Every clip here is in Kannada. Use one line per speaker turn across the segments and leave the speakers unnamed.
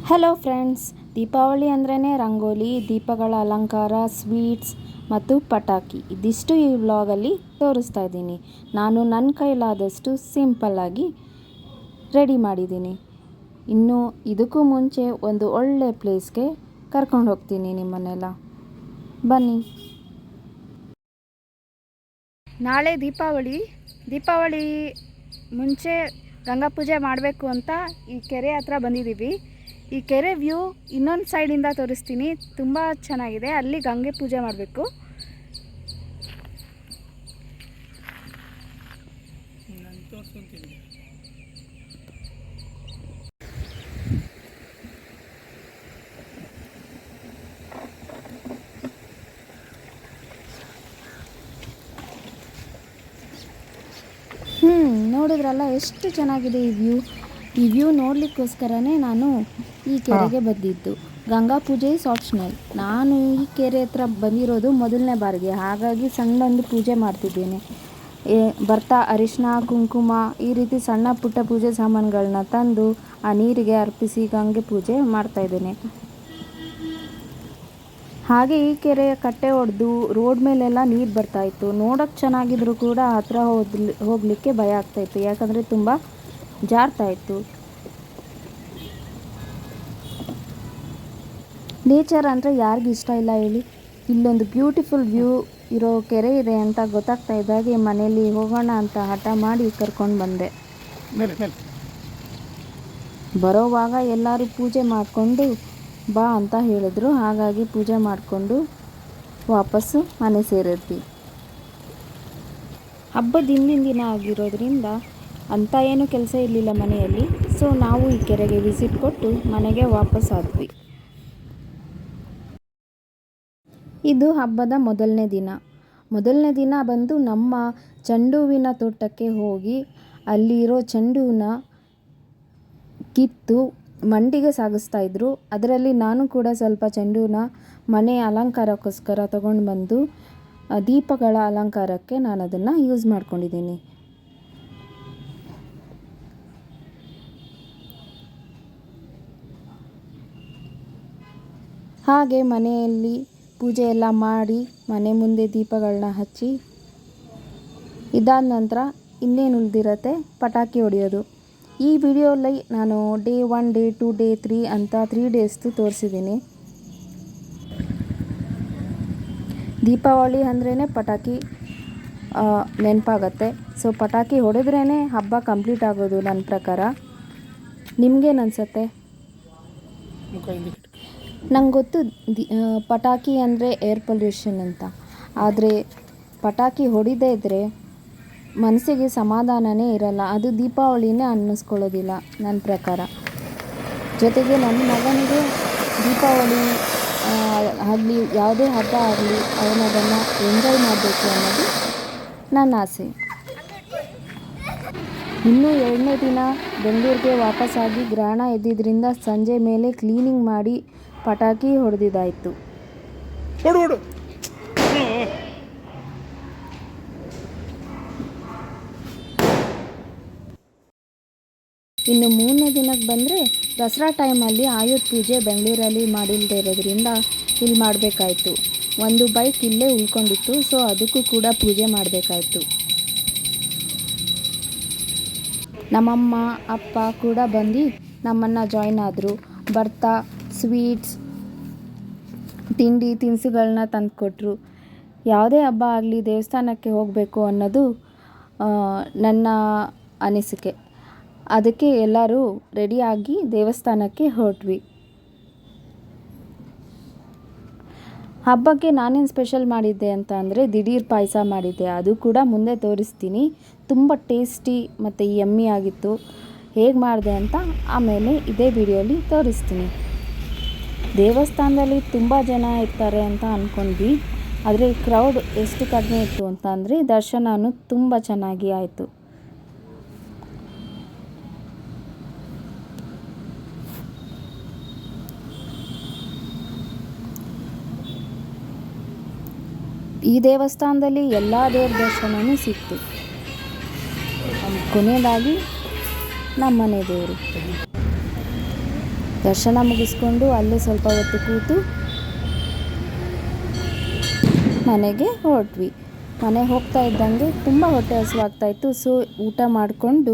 ಹಲೋ ಫ್ರೆಂಡ್ಸ್, ದೀಪಾವಳಿ ಅಂದ್ರೇ ರಂಗೋಲಿ, ದೀಪಗಳ ಅಲಂಕಾರ, ಸ್ವೀಟ್ಸ್ ಮತ್ತು ಪಟಾಕಿ ಇದಿಷ್ಟು ಈ ವ್ಲಾಗಲ್ಲಿ ತೋರಿಸ್ತಾ ಇದ್ದೀನಿ. ನಾನು ನನ್ನ ಕೈಲಾದಷ್ಟು ಸಿಂಪಲ್ಲಾಗಿ ರೆಡಿ ಮಾಡಿದ್ದೀನಿ. ಇನ್ನು ಇದಕ್ಕೂ ಮುಂಚೆ ಒಂದು ಒಳ್ಳೆ ಪ್ಲೇಸ್ಗೆ ಕರ್ಕೊಂಡು ಹೋಗ್ತೀನಿ ನಿಮ್ಮನ್ನೆಲ್ಲ. ಬನ್ನಿ. ನಾಳೆ ದೀಪಾವಳಿ ಮುಂಚೆ ಗಂಗಾ ಪೂಜೆ ಮಾಡಬೇಕು ಅಂತ ಈ ಕೆರೆ ಹತ್ರ ಬಂದಿದ್ದೀವಿ. ಈ ಕೆರೆ ವ್ಯೂ ಇನ್ನೊಂದು ಸೈಡಿಂದ ತೋರಿಸ್ತೀನಿ. ತುಂಬ ಚೆನ್ನಾಗಿದೆ. ಅಲ್ಲಿ ಗಂಗೆ ಪೂಜೆ ಮಾಡಬೇಕು. ನೋಡಿದ್ರಲ್ಲ ಎಷ್ಟು ಚೆನ್ನಾಗಿದೆ ಈ ವ್ಯೂ ನೋಡಲಿಕ್ಕೋಸ್ಕರನೇ ನಾನು ಈ ಕೆರೆಗೆ ಬಂದಿದ್ದು. ಗಂಗಾ ಪೂಜೆ ಇಸ್ ಆಪ್ಷನಲ್. ನಾನು ಈ ಕೆರೆ ಹತ್ರ ಬಂದಿರೋದು ಮೊದಲನೇ ಬಾರಿಗೆ, ಹಾಗಾಗಿ ಸಣ್ಣದೊಂದು ಪೂಜೆ ಮಾಡ್ತಿದ್ದೇನೆ. ಬರ್ತಾ ಅರಿಶಿನ, ಕುಂಕುಮ ಈ ರೀತಿ ಸಣ್ಣ ಪುಟ್ಟ ಪೂಜೆ ಸಾಮಾನುಗಳನ್ನ ತಂದು ಆ ನೀರಿಗೆ ಅರ್ಪಿಸಿ ಗಂಗೆ ಪೂಜೆ ಮಾಡ್ತಾಯಿದ್ದೇನೆ. ಹಾಗೆ ಈ ಕೆರೆಯ ಕಟ್ಟೆ ಹೊಡೆದು ರೋಡ್ ಮೇಲೆಲ್ಲ ನೀರು ಬರ್ತಾಯಿತ್ತು. ನೋಡೋಕ್ಕೆ ಚೆನ್ನಾಗಿದ್ರು ಕೂಡ ಹತ್ರ ಹೋಗಲಿಕ್ಕೆ ಭಯ ಆಗ್ತಾಯಿತ್ತು, ಯಾಕಂದರೆ ತುಂಬ ಜಾರ್ತಾಯಿತ್ತು. ನೇಚರ್ ಅಂದರೆ ಯಾರಿಗೂ ಇಷ್ಟ ಇಲ್ಲ ಹೇಳಿ. ಇಲ್ಲೊಂದು ಬ್ಯೂಟಿಫುಲ್ ವ್ಯೂ ಇರೋ ಕೆರೆ ಇದೆ ಅಂತ ಗೊತ್ತಾಗ್ತಾ ಇದ್ದಾಗೆ ಮನೇಲಿ ಹೋಗೋಣ ಅಂತ ಹಠ ಮಾಡಿ ಕರ್ಕೊಂಡು ಬಂದೆ. ಬರೋವಾಗ ಎಲ್ಲರೂ ಪೂಜೆ ಮಾಡಿಕೊಂಡು ಬಾ ಅಂತ ಹೇಳಿದ್ರು. ಹಾಗಾಗಿ ಪೂಜೆ ಮಾಡಿಕೊಂಡು ವಾಪಸ್ಸು ಮನೆ ಸೇರಿದ್ವಿ. ಹಬ್ಬದ ಹಿಂದಿನ ದಿನ ಆಗಿರೋದ್ರಿಂದ ಅಂಥ ಏನು ಕೆಲಸ ಇರಲಿಲ್ಲ ಮನೆಯಲ್ಲಿ. ಸೊ ನಾವು ಈ ಕೆರೆಗೆ ವಿಸಿಟ್ ಕೊಟ್ಟು ಮನೆಗೆ ವಾಪಸ್ ಆದ್ವಿ. ಇದು ಹಬ್ಬದ ಮೊದಲನೇ ದಿನ ಬಂದು ನಮ್ಮ ಚೆಂಡು ಹೂವಿನ ತೋಟಕ್ಕೆ ಹೋಗಿ ಅಲ್ಲಿರೋ ಚೆಂಡು ಹೂವನ್ನ ಕಿತ್ತು ಮಂಡಿಗೆ ಸಾಗಿಸ್ತಾ ಇದ್ರು. ಅದರಲ್ಲಿ ನಾನು ಕೂಡ ಸ್ವಲ್ಪ ಚೆಂಡು ಹೂವನ್ನ ಮನೆ ಅಲಂಕಾರಕ್ಕೋಸ್ಕರ ತಗೊಂಡು ಬಂದು ದೀಪಗಳ ಅಲಂಕಾರಕ್ಕೆ ನಾನು ಅದನ್ನು ಯೂಸ್ ಮಾಡ್ಕೊಂಡಿದ್ದೀನಿ. ಹಾಗೆ ಮನೆಯಲ್ಲಿ ಪೂಜೆ ಎಲ್ಲ ಮಾಡಿ ಮನೆ ಮುಂದೆ ದೀಪಗಳನ್ನ ಹಚ್ಚಿ ಇದಾದ ನಂತರ ಇನ್ನೇನು ಉಳಿದಿರತ್ತೆ, ಪಟಾಕಿ ಹೊಡೆಯೋದು. ಈ ವಿಡಿಯೋಲ್ಲಿ ನಾನು ಡೇ 1, ಡೇ 2, ಡೇ 3 ಅಂತ 3 ಡೇಸ್ದು ತೋರಿಸಿದ್ದೀನಿ. ದೀಪಾವಳಿ ಅಂದ್ರೇ ಪಟಾಕಿ ನೆನಪಾಗತ್ತೆ. ಸೊ ಪಟಾಕಿ ಹೊಡೆದ್ರೇ ಹಬ್ಬ ಕಂಪ್ಲೀಟ್ ಆಗೋದು ನನ್ನ ಪ್ರಕಾರ. ನಿಮಗೇನು ಅನಿಸುತ್ತೆ? ನಂಗೆ ಗೊತ್ತು ಪಟಾಕಿ ಅಂದರೆ ಏರ್ ಪೊಲ್ಯೂಷನ್ ಅಂತ, ಆದರೆ ಪಟಾಕಿ ಹೊಡಿದೇ ಇದ್ದರೆ ಮನಸ್ಸಿಗೆ ಸಮಾಧಾನನೇ ಇರಲ್ಲ. ಅದು ದೀಪಾವಳಿನೇ ಅನ್ನಿಸ್ಕೊಳ್ಳೋದಿಲ್ಲ ನನ್ನ ಪ್ರಕಾರ. ಜೊತೆಗೆ ನನ್ನ ಮಗನಿಗೆ ದೀಪಾವಳಿ ಆಗಲಿ ಯಾವುದೇ ಹಬ್ಬ ಆಗಲಿ ಅವನದನ್ನು ಎಂಜಾಯ್ ಮಾಡಬೇಕು ಅನ್ನೋದು ನನ್ನ ಆಸೆ. ಇನ್ನೂ 2ನೇ ದಿನ ಬೆಂಗಳೂರಿಗೆ ವಾಪಸ್ಸಾಗಿ ಗ್ರಹಣ ಎದ್ದಿದ್ದರಿಂದ ಸಂಜೆ ಮೇಲೆ ಕ್ಲೀನಿಂಗ್ ಮಾಡಿ ಪಟಾಕಿ ಹೊಡೆದಿದ್ದಾಯಿತು. ಇನ್ನು 3ನೇ ದಿನಕ್ಕೆ ಬಂದರೆ ದಸರಾ ಟೈಮಲ್ಲಿ ಆಯುಧ ಪೂಜೆ ಬೆಂಗಳೂರಲ್ಲಿ ಮಾಡಿಲ್ಲದೆ ಇರೋದ್ರಿಂದ ಇಲ್ಲಿ ಮಾಡಬೇಕಾಯ್ತು. ಒಂದು ಬೈಕ್ ಇಲ್ಲೇ ಉಳ್ಕೊಂಡಿತ್ತು, ಸೊ ಅದಕ್ಕೂ ಕೂಡ ಪೂಜೆ ಮಾಡಬೇಕಾಯ್ತು. ನಮ್ಮಮ್ಮ ಅಪ್ಪ ಕೂಡ ಬಂದು ನಮ್ಮನ್ನು ಜಾಯ್ನ್ ಆದರು. ಬರ್ತಾ ಸ್ವೀಟ್ಸ್ ತಿಂಡಿ ತಿನಿಸುಗಳನ್ನ ತಂದುಕೊಟ್ರು. ಯಾವುದೇ ಹಬ್ಬ ಆಗಲಿ ದೇವಸ್ಥಾನಕ್ಕೆ ಹೋಗಬೇಕು ಅನ್ನೋದು ನನ್ನ ಅನಿಸಿಕೆ. ಅದಕ್ಕೆ ಎಲ್ಲರೂ ರೆಡಿಯಾಗಿ ದೇವಸ್ಥಾನಕ್ಕೆ ಹೊರಟ್ವಿ. ಹಬ್ಬಕ್ಕೆ ನಾನೇನು ಸ್ಪೆಷಲ್ ಮಾಡಿದ್ದೆ ಅಂತ ಅಂದರೆ ದಿಢೀರ್ ಪಾಯಸ ಮಾಡಿದ್ದೆ. ಅದು ಕೂಡ ಮುಂದೆ ತೋರಿಸ್ತೀನಿ. ತುಂಬ ಟೇಸ್ಟಿ ಮತ್ತು ಯಮ್ಮಿ ಆಗಿತ್ತು. ಹೇಗೆ ಮಾಡಿದೆ ಅಂತ ಆಮೇಲೆ ಇದೇ ವಿಡಿಯೋಲಿ ತೋರಿಸ್ತೀನಿ. ದೇವಸ್ಥಾನದಲ್ಲಿ ತುಂಬ ಜನ ಇರ್ತಾರೆ ಅಂತ ಅಂದ್ಕೊಂಡ್ವಿ, ಆದರೆ ಕ್ರೌಡ್ ಎಷ್ಟು ಕಡಿಮೆ ಇತ್ತು ಅಂತ ಅಂದರೆ ದರ್ಶನವೂ ತುಂಬ ಚೆನ್ನಾಗಿ ಆಯಿತು. ಈ ದೇವಸ್ಥಾನದಲ್ಲಿ ಎಲ್ಲ ದೇವ್ರ ದರ್ಶನವೂ ಸಿಕ್ತು. ಕೊನೆಯದಾಗಿ ನಮ್ಮನೆ ದೇವರು. ದರ್ಶನ ಮುಗಿಸ್ಕೊಂಡು ಅಲ್ಲೇ ಸ್ವಲ್ಪ ಹೊತ್ತು ಕೂತು ಮನೆಗೆ ಹೊರಟ್ವಿ. ಮನೆಗೆ ಹೋಗ್ತಾ ಇದ್ದಂಗೆ ತುಂಬ ಹೊಟ್ಟೆ ಹಸಿವಾಗ್ತಾಯಿತ್ತು. ಸೊ ಊಟ ಮಾಡಿಕೊಂಡು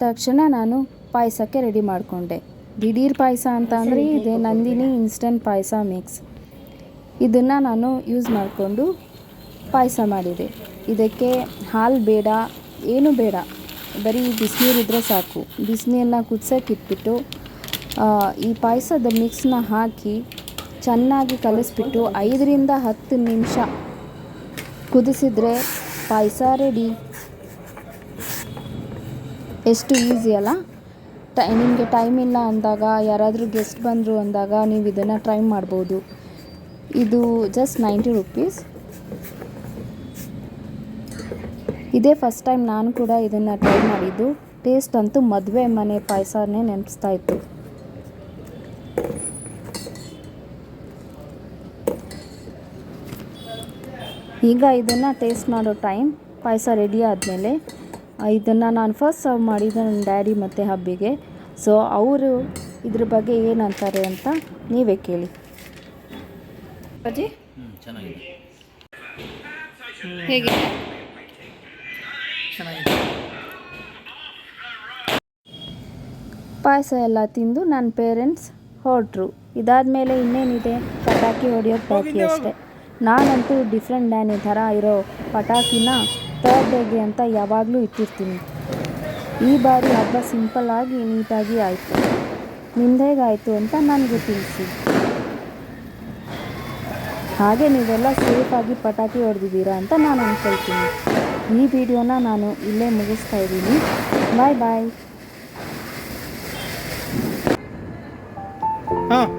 ತಕ್ಷಣ ನಾನು ಪಾಯಸಕ್ಕೆ ರೆಡಿ ಮಾಡಿಕೊಂಡೆ. ದಿಢೀರ್ ಪಾಯಸ ಅಂತ ಅಂದರೆ ಇದೆ ನಂದಿನಿ ಇನ್ಸ್ಟಂಟ್ ಪಾಯಸ ಮಿಕ್ಸ್. ಇದನ್ನು ನಾನು ಯೂಸ್ ಮಾಡಿಕೊಂಡು ಪಾಯಸ ಮಾಡಿದೆ. ಇದಕ್ಕೆ ಹಾಲು ಬೇಡ, ಏನೂ ಬೇಡ, ಬರೀ ಬಿಸಿನೀರಿದ್ದರೆ ಸಾಕು. ಬಿಸಿನೀರನ್ನ ಕುದಿಸೋಕ್ಕಿಟ್ಬಿಟ್ಟು ಈ ಪಾಯಸದ ಮಿಕ್ಸ್ನ ಹಾಕಿ ಚೆನ್ನಾಗಿ ಕಲಿಸ್ಬಿಟ್ಟು 5ರಿಂದ 10 ನಿಮಿಷ ಕುದಿಸಿದ್ರೆ ಪಾಯಸ ರೆಡಿ. ಎಷ್ಟು ಈಸಿ ಅಲ್ಲ. ನಿಮಗೆ ಟೈಮ್ ಇಲ್ಲ ಅಂದಾಗ, ಯಾರಾದರೂ ಗೆಸ್ಟ್ ಬಂದರು ಅಂದಾಗ ನೀವು ಇದನ್ನು ಟ್ರೈ ಮಾಡ್ಬೋದು. ಇದು ಜಸ್ಟ್ 90 ರುಪೀಸ್. ಇದೇ ಫಸ್ಟ್ ಟೈಮ್ ನಾನು ಕೂಡ ಇದನ್ನು ಟ್ರೈ ಮಾಡಿದ್ದು. ಟೇಸ್ಟ್ ಅಂತೂ ಮದುವೆ ಮನೆ ಪಾಯಸನೇ ನೆನಪಿಸ್ತಾ ಇತ್ತು. ಈಗ ಇದನ್ನು ಟೇಸ್ಟ್ ಮಾಡೋ ಟೈಮ್. ಪಾಯಸ ರೆಡಿ ಆದಮೇಲೆ ಇದನ್ನು ನಾನು ಫಸ್ಟ್ ಸರ್ವ್ ಮಾಡಿದ್ದೆ ನನ್ನ ಡ್ಯಾಡಿ ಮತ್ತು ಹಬ್ಬಿಗೆ. ಸೊ ಅವರು ಇದ್ರ ಬಗ್ಗೆ ಏನಂತಾರೆ ಅಂತ ನೀವೇ ಕೇಳಿ. ಅಜ್ಜಿ
ಚೆನ್ನಾಗಿದೆ.
ಹೇಗೆ?
ಚೆನ್ನಾಗಿದೆ.
ಪಾಯಸ ಎಲ್ಲ ತಿಂದು ನನ್ನ ಪೇರೆಂಟ್ಸ್ ಹೊರಟ್ರು. ಇದಾದಮೇಲೆ ಇನ್ನೇನಿದೆ, ಪಟಾಕಿ ಹೊಡೆಯೋದು ಬಾಕಿ ಅಷ್ಟೇ. ನಾನಂತೂ ಡಿಫ್ರೆಂಟ್ ಡ್ಯಾನಿ ಥರ ಇರೋ ಪಟಾಕಿನ ಥರ್ಡ್ ಡೇಗೆ ಅಂತ ಯಾವಾಗಲೂ ಇಟ್ಟಿರ್ತೀನಿ. ಈ ಬಾರಿ ಹಬ್ಬ ಸಿಂಪಲ್ಲಾಗಿ ನೀಟಾಗಿ ಆಯಿತು. ನಿಮ್ದು ಹೇಗಾಯಿತು ಅಂತ ನನಗೆ ತಿಳಿಸಿ. ಹಾಗೆ ನೀವೆಲ್ಲ ಸೇಫಾಗಿ ಪಟಾಕಿ ಹೊಡೆದಿದ್ದೀರಾ ಅಂತ ನಾನು ಅಂದ್ಕೊಳ್ತೀನಿ. ಈ ವಿಡಿಯೋನ ನಾನು ಇಲ್ಲೇ ಮುಗಿಸ್ತಾ ಇದ್ದೀನಿ. ಬಾಯ್ ಬಾಯ್.
ಹಾಂ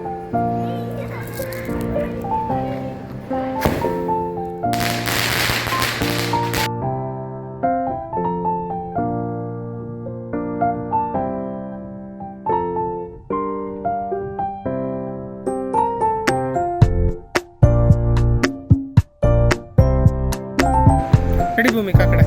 ರೆಡಿ ಭೂಮಿಕಾ ಕಡೆ